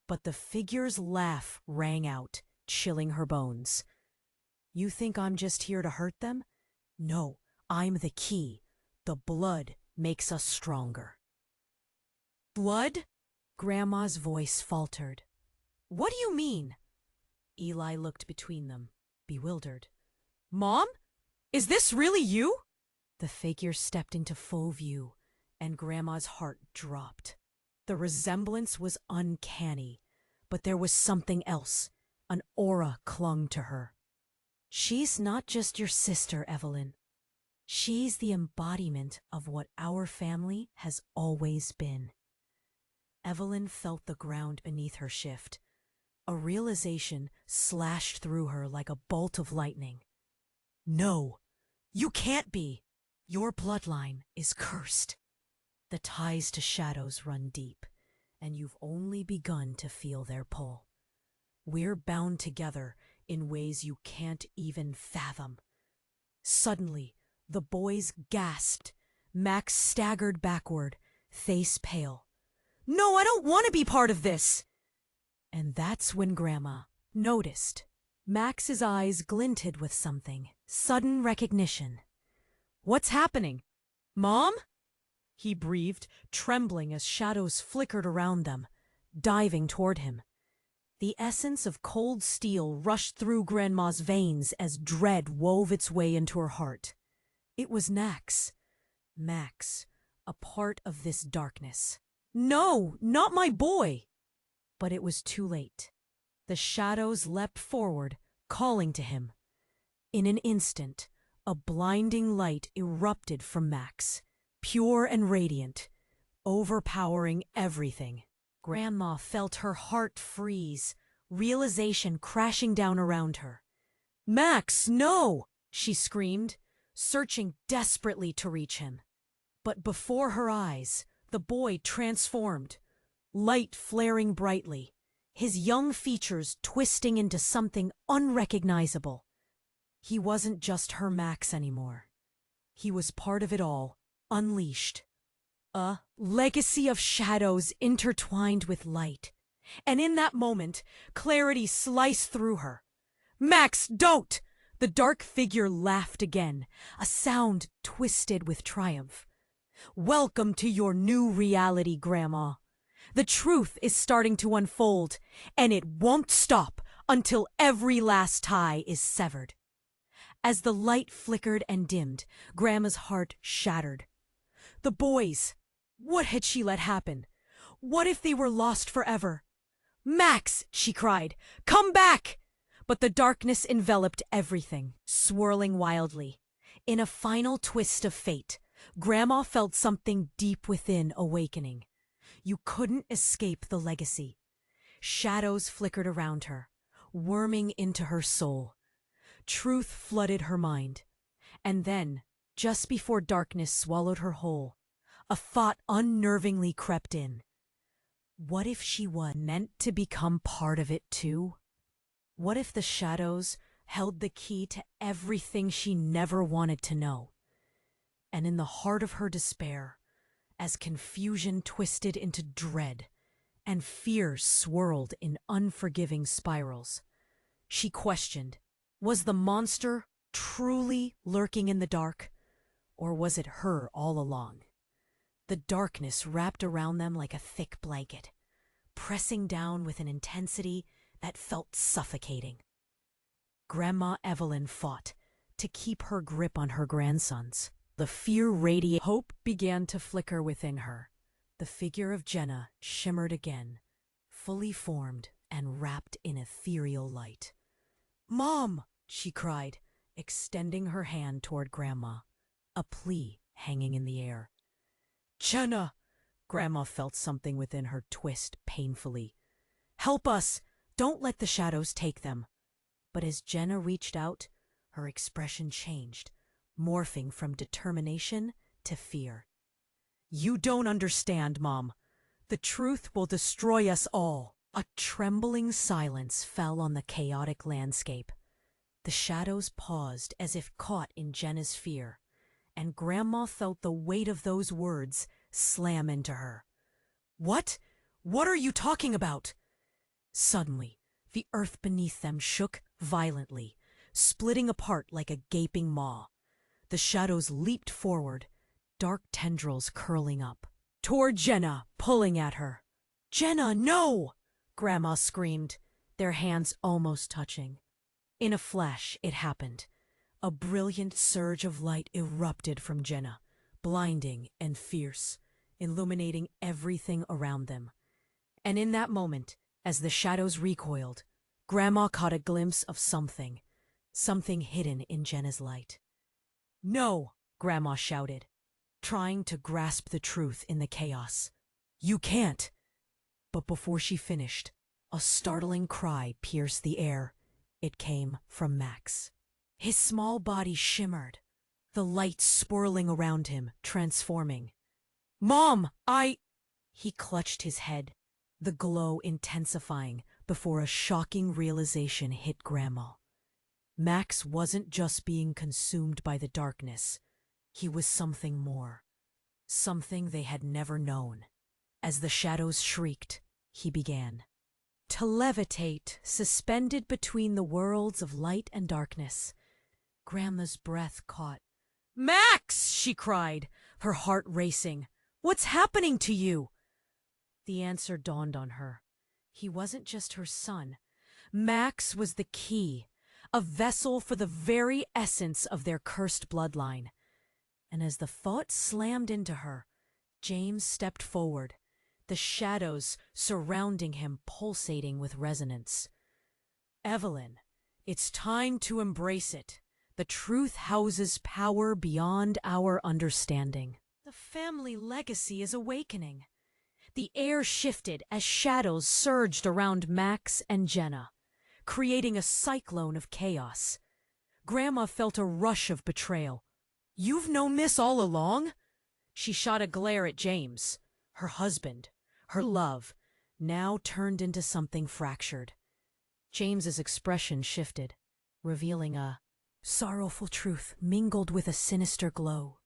But the figure's laugh rang out, chilling her bones. "You think I'm just here to hurt them? No, I'm the key. The blood makes us stronger." "Blood?" Grandma's voice faltered. "What do you mean?" Eli looked between them, bewildered. "Mom? Is this really you?" The figure stepped into full view, and Grandma's heart dropped. The resemblance was uncanny, but there was something else. An aura clung to her. "She's not just your sister, Evelyn. She's the embodiment of what our family has always been." Evelyn felt the ground beneath her shift. A realization slashed through her like a bolt of lightning. "No, you can't be. Your bloodline is cursed. The ties to shadows run deep, and you've only begun to feel their pull. We're bound together in ways you can't even fathom." Suddenly, the boys gasped. Max staggered backward, face pale. "No, I don't want to be part of this!" And that's when Grandma noticed. Max's eyes glinted with something, sudden recognition. "What's happening? Mom?" he breathed, trembling as shadows flickered around them, diving toward him. The essence of cold steel rushed through Grandma's veins as dread wove its way into her heart. It was Max, a part of this darkness. "No, not my boy!" But it was too late. The shadows leapt forward, calling to him. In an instant, a blinding light erupted from Max, pure and radiant, overpowering everything. Grandma felt her heart freeze, realization crashing down around her. "Max, no!" she screamed, searching desperately to reach him. But before her eyes, the boy transformed, light flaring brightly, his young features twisting into something unrecognizable. He wasn't just her Max anymore. He was part of it all, unleashed. A legacy of shadows intertwined with light. And in that moment, clarity sliced through her. "Max, don't!" The dark figure laughed again, a sound twisted with triumph. "Welcome to your new reality, Grandma. The truth is starting to unfold, and it won't stop until every last tie is severed." As the light flickered and dimmed, Grandma's heart shattered. The boys, what had she let happen? What if they were lost forever? "Max," she cried, "come back!" But the darkness enveloped everything, swirling wildly. In a final twist of fate, Grandma felt something deep within awakening. You couldn't escape the legacy. Shadows flickered around her, worming into her soul. Truth flooded her mind. And then, just before darkness swallowed her whole, a thought unnervingly crept in. What if she was meant to become part of it too? What if the shadows held the key to everything she never wanted to know? And in the heart of her despair, as confusion twisted into dread and fear swirled in unforgiving spirals, she questioned, was the monster truly lurking in the dark, or was it her all along? The darkness wrapped around them like a thick blanket, pressing down with an intensity that felt suffocating. Grandma Evelyn fought to keep her grip on her grandsons. The fear radiated. Hope began to flicker within her. The figure of Jenna shimmered again, fully formed and wrapped in ethereal light. "Mom!" she cried, extending her hand toward Grandma, a plea hanging in the air. "Jenna!" Grandma felt something within her twist painfully. "Help us! Don't let the shadows take them." But as Jenna reached out, her expression changed, morphing from determination to fear. "You don't understand, Mom. The truth will destroy us all." A trembling silence fell on the chaotic landscape. The shadows paused as if caught in Jenna's fear, and Grandma felt the weight of those words slam into her. "What? What are you talking about?" Suddenly, the earth beneath them shook violently, splitting apart like a gaping maw. The shadows leaped forward, dark tendrils curling up, toward Jenna, pulling at her. "Jenna, no!" Grandma screamed, their hands almost touching. In a flash, it happened. A brilliant surge of light erupted from Jenna, blinding and fierce, illuminating everything around them. And in that moment, as the shadows recoiled, Grandma caught a glimpse of something hidden in Jenna's light. "No!" Grandma shouted, trying to grasp the truth in the chaos. "You can't!" But before she finished, a startling cry pierced the air. It came from Max. His small body shimmered, the light swirling around him, transforming. "Mom, He clutched his head, the glow intensifying before a shocking realization hit Grandma. Max wasn't just being consumed by the darkness. He was something more, something they had never known. As the shadows shrieked, he began to levitate, suspended between the worlds of light and darkness. Grandma's breath caught. "Max!" she cried, her heart racing. "What's happening to you?" The answer dawned on her. He wasn't just her son. Max was the key, a vessel for the very essence of their cursed bloodline. And as the thought slammed into her, James stepped forward, the shadows surrounding him pulsating with resonance. "Evelyn, it's time to embrace it. The truth houses power beyond our understanding. The family legacy is awakening." The air shifted as shadows surged around Max and Jenna, creating a cyclone of chaos. Grandma felt a rush of betrayal. "You've known this all along?" She shot a glare at James. Her husband, her love, now turned into something fractured. James's expression shifted, revealing a sorrowful truth mingled with a sinister glow.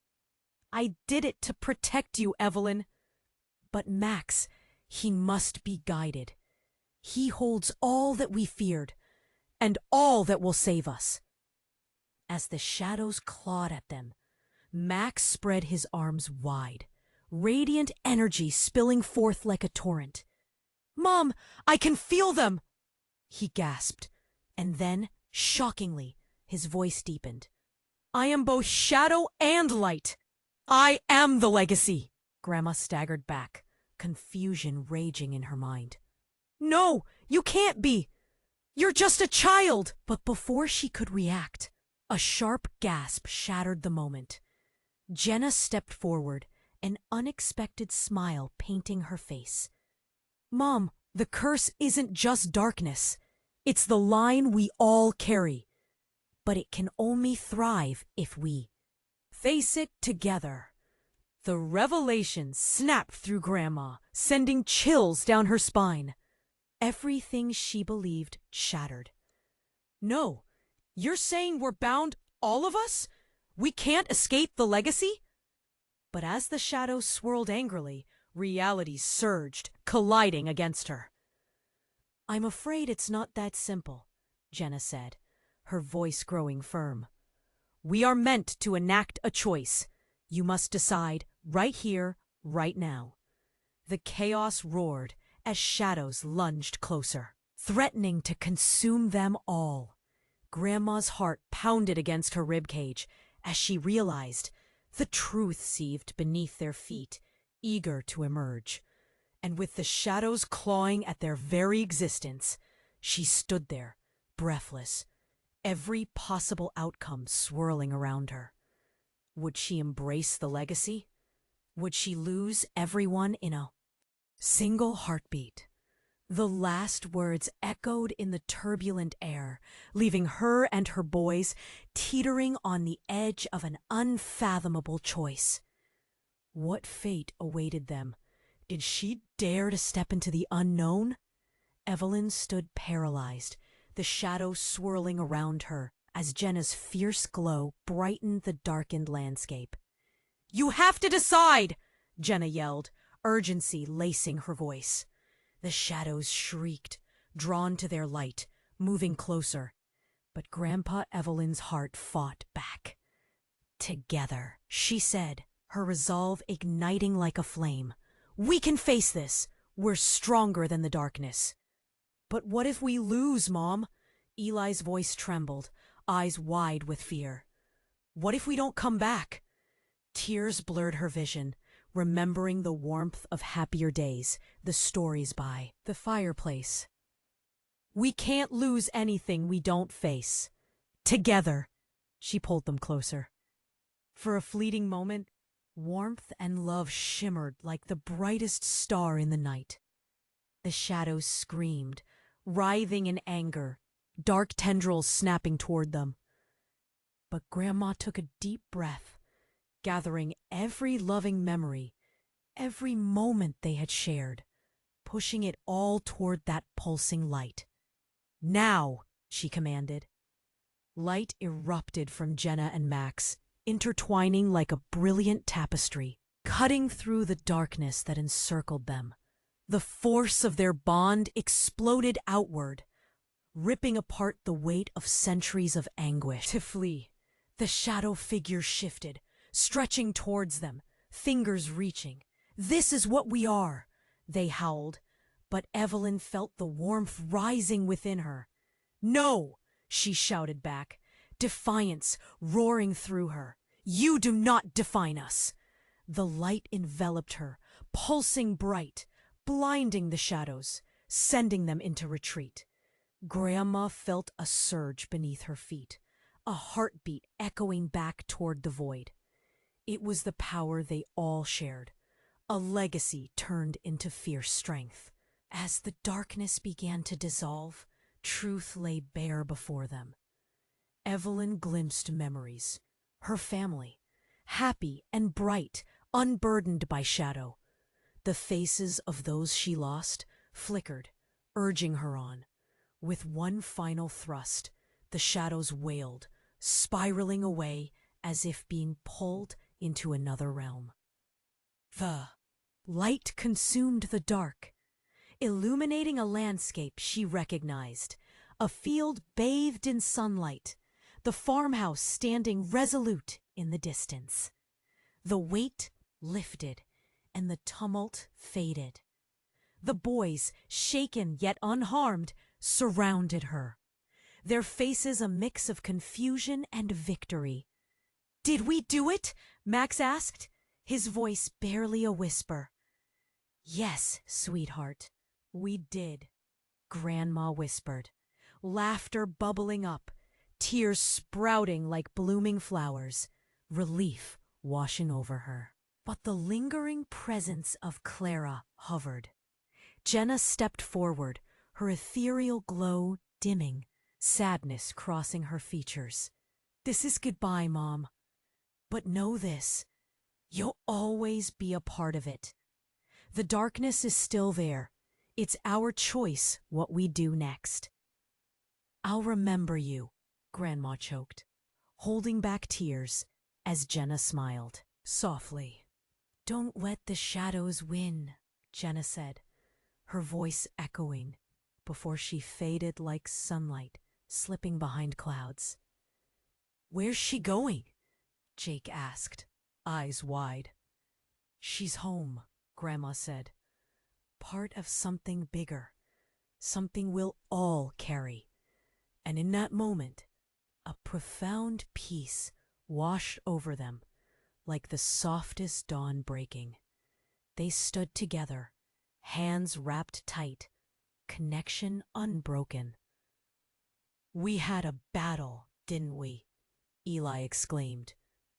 "I did it to protect you, Evelyn." "But Max, he must be guided. He holds all that we feared, and all that will save us." As the shadows clawed at them, Max spread his arms wide, radiant energy spilling forth like a torrent. "Mom, I can feel them!" he gasped, and then, shockingly, his voice deepened. "I am both shadow and light. I am the legacy." Grandma staggered back, confusion raging in her mind. "No, you can't be! You're just a child!" But before she could react, a sharp gasp shattered the moment. Jenna stepped forward, an unexpected smile painting her face. "Mom, the curse isn't just darkness. It's the line we all carry. but it can only thrive if we face it together. The revelation snapped through Grandma, sending chills down her spine. Everything she believed shattered. No, you're saying we're bound, all of us? We can't escape the legacy? But as the shadow swirled angrily, reality surged, colliding against her. I'm afraid it's not that simple, Jenna said, her voice growing firm. We are meant to enact a choice. You must decide right here, right now. The chaos roared as shadows lunged closer, threatening to consume them all. Grandma's heart pounded against her ribcage as she realized the truth seethed beneath their feet, eager to emerge. And with the shadows clawing at their very existence, she stood there, breathless, every possible outcome swirling around her. Would she embrace the legacy? Would she lose everyone in a single heartbeat? The last words echoed in the turbulent air, leaving her and her boys teetering on the edge of an unfathomable choice. What fate awaited them? Did she dare to step into the unknown? Evelyn stood paralyzed, the shadow swirling around her as Jenna's fierce glow brightened the darkened landscape. You have to decide! Jenna yelled, urgency lacing her voice. The shadows shrieked, drawn to their light, moving closer. But Grandpa Evelyn's heart fought back. Together, she said, her resolve igniting like a flame. We can face this. We're stronger than the darkness. But what if we lose, Mom? Eli's voice trembled, eyes wide with fear. What if we don't come back? Tears blurred her vision, remembering the warmth of happier days, the stories by the fireplace. We can't lose anything we don't face. Together. She pulled them closer. For a fleeting moment, warmth and love shimmered like the brightest star in the night. The shadows screamed, writhing in anger, dark tendrils snapping toward them. But Grandma took a deep breath, gathering every loving memory, every moment they had shared, pushing it all toward that pulsing light. Now, she commanded. Light erupted from Jenna and Max, intertwining like a brilliant tapestry, cutting through the darkness that encircled them. The force of their bond exploded outward, ripping apart the weight of centuries of anguish. To flee, the shadow figure shifted, stretching towards them, fingers reaching. This is what we are, they howled, but Evelyn felt the warmth rising within her. No, she shouted back, defiance roaring through her. You do not define us. The light enveloped her, pulsing bright, blinding the shadows, sending them into retreat. Grandma felt a surge beneath her feet, a heartbeat echoing back toward the void. It was the power they all shared, a legacy turned into fierce strength. As the darkness began to dissolve, truth lay bare before them. Evelyn glimpsed memories, her family, happy and bright, unburdened by shadow. The faces of those she lost flickered, urging her on. With one final thrust, the shadows wailed, spiraling away as if being pulled into another realm. The light consumed the dark, illuminating a landscape she recognized, a field bathed in sunlight, the farmhouse standing resolute in the distance. The weight lifted, and the tumult faded. The boys, shaken yet unharmed, surrounded her, their faces a mix of confusion and victory. Did we do it? Max asked, his voice barely a whisper. Yes, sweetheart, we did, Grandma whispered, laughter bubbling up, tears sprouting like blooming flowers, relief washing over her. But the lingering presence of Clara hovered. Jenna stepped forward, her ethereal glow dimming, sadness crossing her features. This is goodbye, Mom. But know this, you'll always be a part of it. The darkness is still there. It's our choice what we do next. I'll remember you, Grandma choked, holding back tears as Jenna smiled softly. Don't let the shadows win, Jenna said, her voice echoing before she faded like sunlight slipping behind clouds. Where's she going? Jake asked, eyes wide. She's home, Grandma said. Part of something bigger, something we'll all carry. And in that moment, a profound peace washed over them like the softest dawn breaking. They stood together, hands wrapped tight, connection unbroken. We had a battle, didn't we? Eli exclaimed,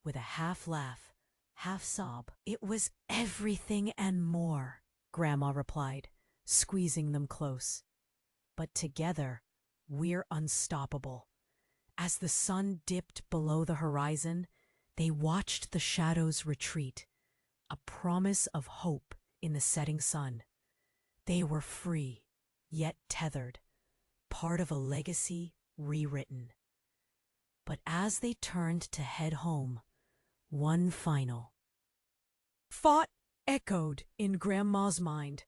with a half laugh, half sob. It was everything and more, Grandma replied, squeezing them close. But together, we're unstoppable. As the sun dipped below the horizon, they watched the shadows retreat, a promise of hope in the setting sun. They were free, yet tethered, part of a legacy rewritten. But as they turned to head home, one final thought echoed in Grandma's mind.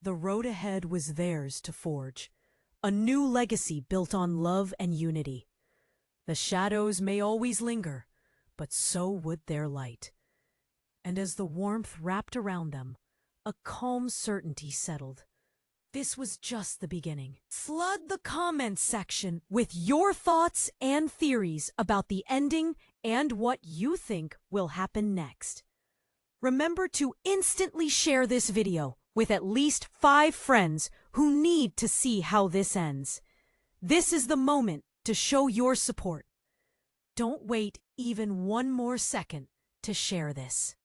The road ahead was theirs to forge, a new legacy built on love and unity. The shadows may always linger, but so would their light. And as the warmth wrapped around them, a calm certainty settled. This was just the beginning. Flood the comments section with your thoughts and theories about the ending and what you think will happen next. Remember to instantly share this video with at least 5 friends who need to see how this ends. This is the moment to show your support. Don't wait even one more second to share this.